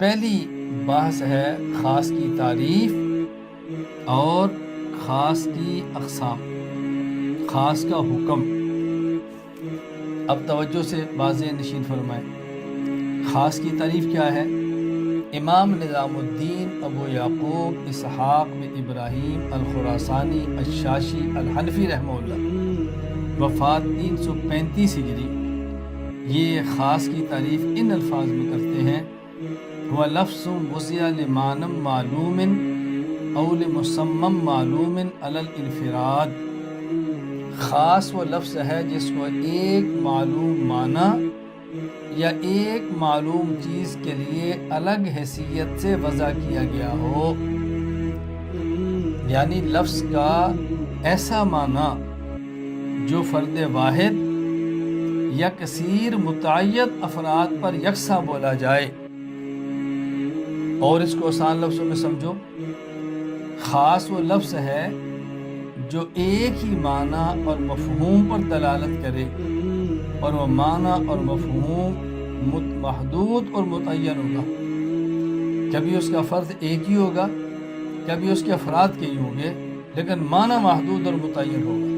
پہلی بحث ہے خاص کی تعریف اور خاص کی اقسام، خاص کا حکم۔ اب توجہ سے واضح نشین فرمائیں، خاص کی تعریف کیا ہے؟ امام نظام الدین ابو یعقوب اسحاق بن ابراہیم الخراسانی الشاشی الحنفی رحمہ اللہ، وفات 335 ہجری، یہ خاص کی تعریف ان الفاظ میں کرتے ہیں: هو لفظ وضع لمعنى معلوم او لمسمى معلوم على الانفراد۔ خاص وہ لفظ ہے جس کو ایک معلوم معنی یا ایک معلوم چیز کے لیے الگ حیثیت سے وضع کیا گیا ہو، یعنی لفظ کا ایسا معنی جو فرد واحد یا کثیر متعدد افراد پر یکساں بولا جائے۔ اور اس کو آسان لفظوں میں سمجھو، خاص وہ لفظ ہے جو ایک ہی معنی اور مفہوم پر دلالت کرے، اور وہ معنی اور مفہوم محدود اور متعین ہوگا۔ کبھی اس کا فرد ایک ہی ہوگا، کبھی اس کے افراد کئی ہوں گے، لیکن معنی محدود اور متعین ہوگا۔